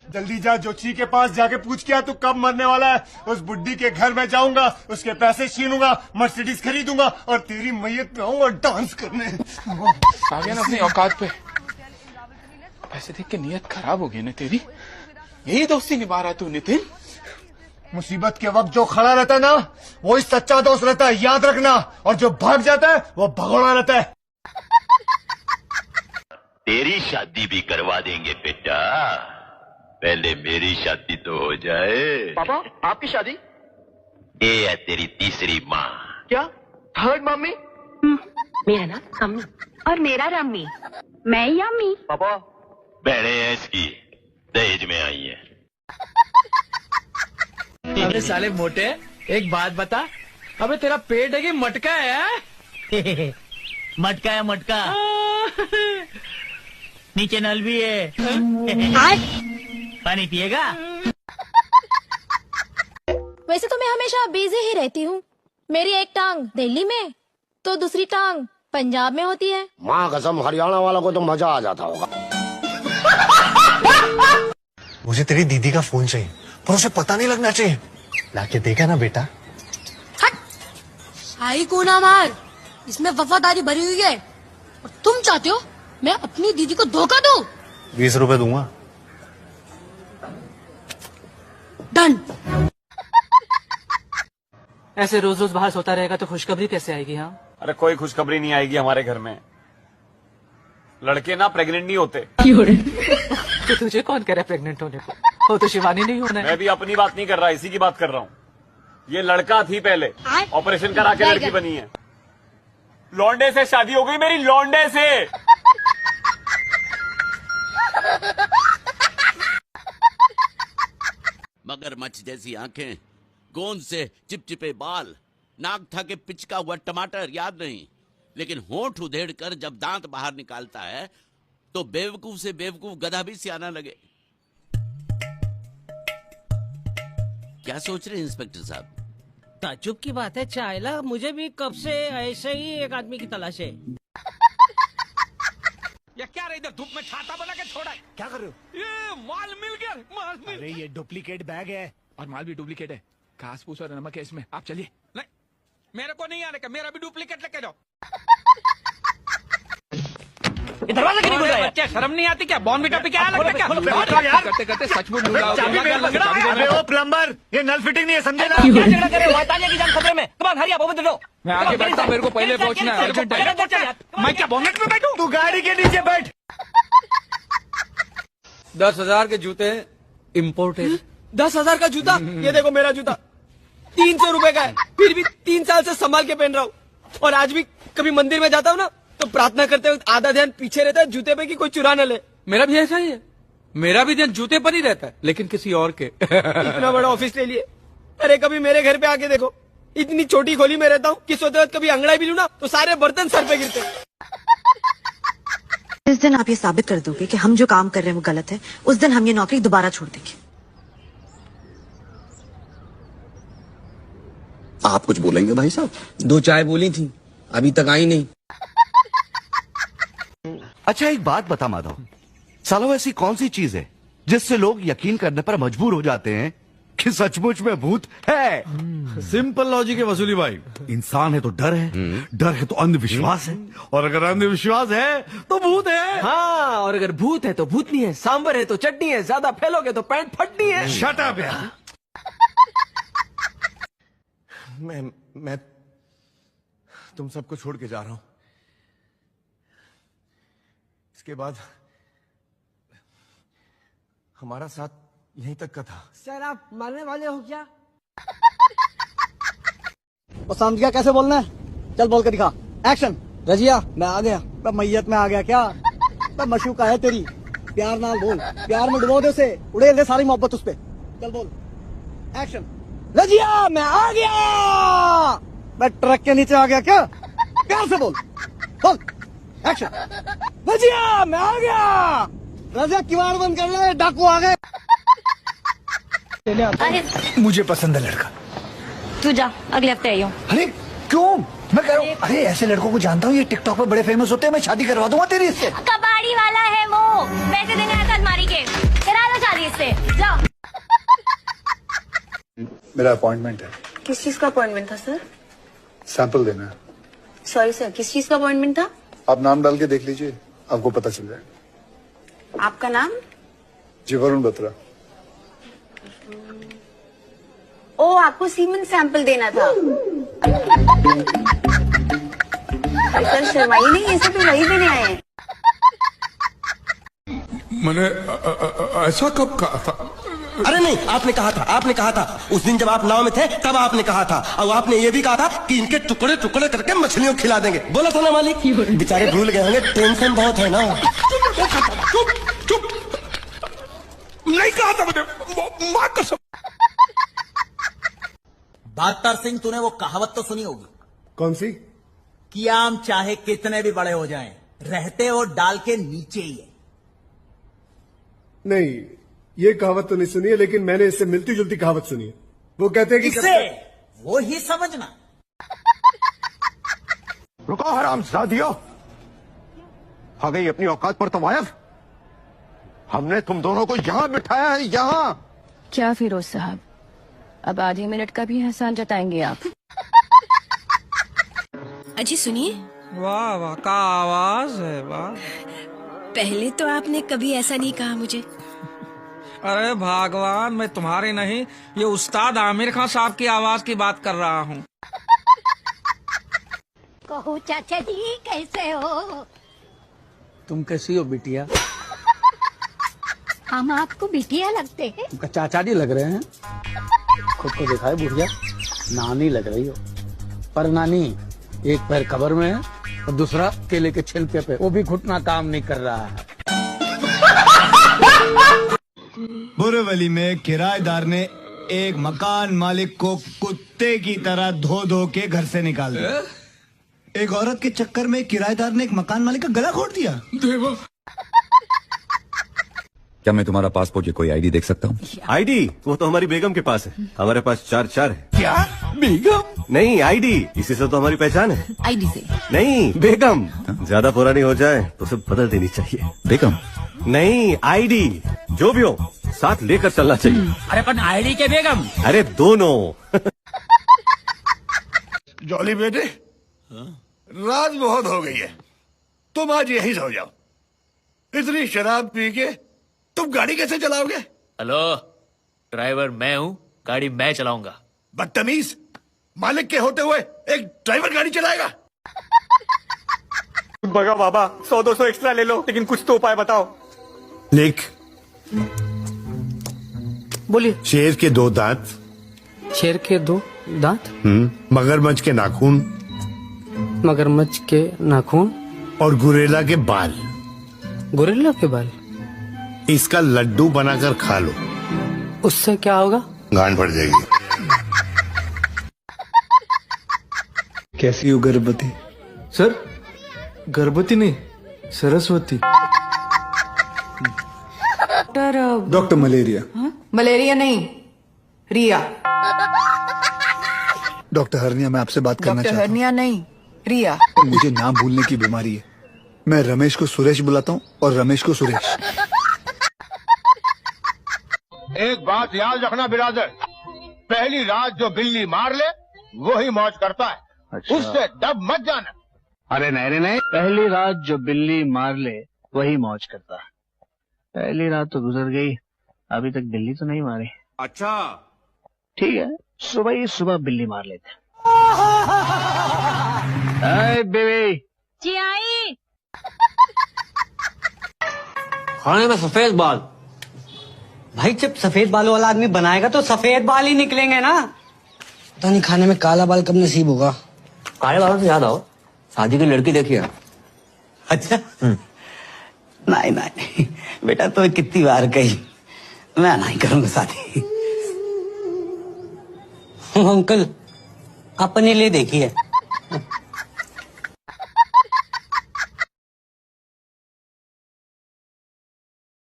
जल्दी जा, जोशी के पास जाके पूछ क्या तू कब मरने वाला है। उस बुड्ढी के घर में जाऊंगा, उसके पैसे छीनूंगा, मर्सिडीज खरीदूंगा और तेरी मैयत पे आऊंगा डांस करने। आ गया ना अपनी औकात पे। पैसे देख के नीयत खराब हो गई ना तेरी। यही दोस्ती निभा रहा तू नितिन। मुसीबत के वक्त जो खड़ा रहता है ना, वही सच्चा दोस्त रहता है, याद रखना। और जो भाग जाता है वो भगोड़ा रहता है। तेरी शादी भी करवा देंगे बेटा, पहले मेरी शादी तो हो जाए। पापा आपकी शादी? ये है तेरी तीसरी माँ। क्या थर्ड मम्मी? मेरा नाम अम्मी और मेरा रम्मी। मैं यम्मी। पापा बहने हैं इसकी, दहेज में आई है। अबे साले मोटे, एक बात बता, अबे तेरा पेट है कि मटका है? मटका है मटका। नीचे नल भी है। पानी पिएगा? वैसे तो मैं हमेशा बिजी ही रहती हूँ। मेरी एक टांग दिल्ली में तो दूसरी टांग पंजाब में होती है। माँ कसम, हरियाणा वालों को तो मजा आ जाता होगा। मुझे तेरी दीदी का फोन चाहिए, पर उसे पता नहीं लगना चाहिए। लाके देगा ना बेटा? आई को ना मार, इसमें वफादारी भरी हुई है। और तुम चाहते हो मैं अपनी दीदी को धोखा दूं? 20 रुपए दूंगा। डन। ऐसे रोज रोज बाहर सोता रहेगा तो खुशखबरी कैसे आएगी? हाँ, अरे कोई खुशखबरी नहीं आएगी हमारे घर में। लड़के ना प्रेग्नेंट नहीं होते। तो तुझे कौन कह रहा है प्रेग्नेंट होने को? वो तो शिवानी नहीं होना है। मैं भी अपनी बात नहीं कर रहा, इसी की बात कर रहा हूँ। ये लड़का थी पहले, ऑपरेशन करा के लड़की बनी है। लौंडे से शादी हो गई मेरी, लौंडे से। मगरमच्छ जैसी आंखें, गोंद से चिपचिपे बाल, नाक था के पिचका हुआ टमाटर याद नहीं, लेकिन होंठ उधेड़ कर जब दांत बाहर निकालता है तो बेवकूफ से बेवकूफ गधा भी सियाना लगे। क्या सोच रहे हैं इंस्पेक्टर साहब? ताज्जुब की बात है चाइला, मुझे भी कब से ऐसे ही एक आदमी की तलाश है। या क्या रही इधर धूप में छाता बना के छोड़ा है? क्या कर रहे हो? ये माल मिल गया, माल मिल। अरे ये डुप्लीकेट बैग है। और माल भी डुप्लीकेट है, घास फूस और नमक है इसमें। आप चलिए। नहीं, मेरे को नहीं आने का, मेरा भी डुप्लीकेट लेके जाओ। दरवाजा क्यों नहीं खुल रहा है? बच्चे शर्म नहीं आती क्या? बॉर्नविटा पी के आया लगता क्या? करते करते सचमुच ढूंढा। अरे ओ प्लम्बर, ये नल फिटिंग नहीं है, समझे ना? क्या झगड़ा कर रहे हो? तालिया की जान खतरे में। कमान हरिया ओपन दो। मैं आगे बढ़ता हूं, मेरे को पहले पहुंचना है, अर्जेंट है। मैं क्या बॉनेट में बैठूं? तू गाड़ी के नीचे बैठ। 10,000 के जूते इम्पोर्टेड। 10,000 का जूता? ये देखो मेरा जूता 300 रुपए का है, फिर भी 3 साल से संभाल के पहन रहा हूँ। और आज भी कभी मंदिर में जाता हूँ ना, तो प्रार्थना करते वक्त आधा ध्यान पीछे रहता है जूते पे कि कोई चुरा न ले। मेरा भी ऐसा ही है, मेरा भी ध्यान जूते पर ही रहता है, लेकिन किसी और के। इतना बड़ा ऑफिस ले लिए। अरे कभी मेरे घर पे आके देखो, इतनी छोटी खोली में रहता हूँ कि सोते वक्त कभी अंगड़ाई भी लूं ना तो सारे बर्तन सर पे गिरते हैं। जिस दिन आप ये साबित कर दोगे कि हम जो काम कर रहे हैं वो गलत है, उस दिन हम ये नौकरी दोबारा छोड़ देंगे। आप कुछ बोलेंगे भाई साहब? 2 चाय बोली थी, अभी तक आई नहीं। अच्छा एक बात बता माधव, सालों ऐसी कौन सी चीज है जिससे लोग यकीन करने पर मजबूर हो जाते हैं कि सचमुच में भूत है? सिंपल लॉजिक है वसूली भाई। इंसान है तो डर है, डर है तो अंधविश्वास है, और अगर अंधविश्वास है तो भूत है। हाँ, और अगर भूत है तो भूतनी है, सांबर है तो चटनी है, ज्यादा फैलोगे तो पैंट फटनी है। शट अप यार। मैं तुम सबको छोड़ के जा रहा हूं। इसके बाद हमारा साथ यहीं तक का था। सर आप मरने वाले हो क्या? और समझ गया कैसे बोलना है? चल बोल के दिखा। एक्शन। रजिया मैं आ गया। तब मैयत में आ गया क्या? तब मशूका है तेरी, प्यार नाल बोल, प्यार में डुबो दे उसे, उड़ेल दे सारी मोहब्बत उस पे। चल बोल। एक्शन। रजिया मैं आ गया। मैं ट्रक के नीचे आ गया क्या? प्यार से बोल। बोल। एक्शन। रजिया मैं आ गया। रजिया किवाड़ बंद कर ले, डाकू आ गए। अरे मुझे पसंद है लड़का। तू जा, अगले हफ्ते आई हूँ। अरे क्यों? मैं कह रहा हूँ, अरे ऐसे लड़कों को जानता हूँ, ये टिकटॉक पे बड़े फेमस होते हैं, मैं शादी करवा दूंगा तेरी इससे। कबाड़ी वाला है वो, पैसे देने आता अलमारी के। करा लो शादी ऑफिस से, जाओ। मेरा अपॉइंटमेंट है, किस चीज का अपॉइंटमेंट था सर? सैंपल देना है। सॉरी सर, किस चीज का अपॉइंटमेंट था? आप नाम डाल के देख लीजिए, आपको पता चल जाएगा। आपका नाम? जी, वरुण बत्रा। ओ, आपको सीमेंट सैंपल देना था। सर शर्माइए नहीं, ये सब तो वही देने आए हैं। मैंने ऐसा कब कहा था? अरे नहीं, आपने कहा था उस दिन जब आप नाव में थे तब आपने कहा था, और आपने ये भी कहा था कि इनके टुकड़े टुकड़े करके मछलियों को खिला देंगे। बोला था ना मालिक? बेचारे भूल गए होंगे, टेंशन बहुत है ना। चुप नहीं कहा था मैंने, मां कसम। बहत्तर सिंह, तूने वो कहावत तो सुनी होगी, कौन सी? कि आम चाहे कितने भी बड़े हो जाएं, रहते वो डाल के नीचे ही है। नहीं, ये कहावत तो नहीं सुनी है, लेकिन मैंने इससे मिलती जुलती कहावत सुनी है। वो कहते हैं कि इससे वो ही समझना। रुको हरामजादियों, आ गई अपनी औकात पर तवायफ। हमने तुम दोनों को यहाँ बिठाया है, यहाँ। क्या फिरोज साहब, अब आधे मिनट का भी एहसान जताएंगे आप? अजी सुनिए, वाह वाह, का आवाज है, वाह। पहले तो आपने कभी ऐसा नहीं कहा मुझे। अरे भगवान, मैं तुम्हारी नहीं, ये उस्ताद आमिर खान साहब की आवाज की बात कर रहा हूँ। कहो चाचा जी, कैसे हो? तुम कैसी हो बिटिया? हम आपको बिटिया लगते हैं। तुमका चाचा जी लग रहे हैं। खुद को देखा है बुढ़िया, नानी लग रही हो। पर नानी, एक पैर कब्र में है और दूसरा केले के छिलके पे, वो भी घुटना काम नहीं कर रहा है। बोरीवली में किराएदार ने एक मकान मालिक को कुत्ते की तरह धो धो के घर से निकाल दिया। एक औरत के चक्कर में किराएदार ने एक मकान मालिक का गला घोट दिया। देवा, क्या मैं तुम्हारा पासपोर्ट या कोई आईडी देख सकता हूँ? आईडी वो तो हमारी बेगम के पास है, हमारे पास 4 है। क्या बेगम? नहीं, आईडी, इसी से तो हमारी पहचान है। आईडी से नहीं, बेगम। ज्यादा पुरानी हो जाए तो उसे बदल देनी चाहिए। बेगम? नहीं, आईडी, जो भी हो साथ लेकर चलना चाहिए। अरे पर आईडी के बेगम? अरे दोनों। जॉली बेटे, रात बहुत हो गई है, तुम आज यहीं सो जाओ। इतनी शराब पी के तुम गाड़ी कैसे चलाओगे? हेलो, ड्राइवर मैं हूँ, गाड़ी मैं चलाऊंगा। बदतमीज, मालिक के होते हुए एक ड्राइवर गाड़ी चलाएगा? भगा बाबा, 100-200 एक्स्ट्रा ले लो, लेकिन कुछ तो उपाय बताओ। लिख। बोलिए। शेर के 2 दांत, शेर के 2 दांत, मगरमच्छ के नाखून, मगरमच्छ के नाखून और गुरेला के बाल। गोरिल्ला के बाल? इसका लड्डू बनाकर खा लो। उससे क्या होगा? गांड फट जाएगी। कैसी हो गर्भवती? सर, गर्भवती नहीं, सरस्वती। Doctor malaria. मलेरिया नहीं, रिया। डॉक्टर हरनिया, मैं आपसे बात करना चाहता हूँ। हरनिया नहीं, रिया। मुझे नाम भूलने की बीमारी है। मैं रमेश को सुरेश बुलाता हूँ और रमेश को सुरेश। एक बात याद रखना बिरादर, पहली रात जो बिल्ली मार ले वही मौज करता है। अच्छा। उससे दब मत जाना। अरे नहीं, पहली रात जो बिल्ली मार ले वही मौज करता है। पहली रात तो गुजर गई, अभी तक बिल्ली तो नहीं मारी। अच्छा ठीक है, सुबह बिल्ली मार लेते। बेबी जी आई। खाने में सफेद बाल। भाई जब सफेद बालों वाला आदमी बनाएगा तो सफेद बाल ही निकलेंगे ना। पता नहीं खाने में काला बाल कब नसीब होगा। काले बालों से याद आओ, शादी की लड़की देखिए। अच्छा नहीं बेटा, तो कितनी बार कही, मैं नहीं करूंगा शादी। अंकल, अपने लिए देखिए।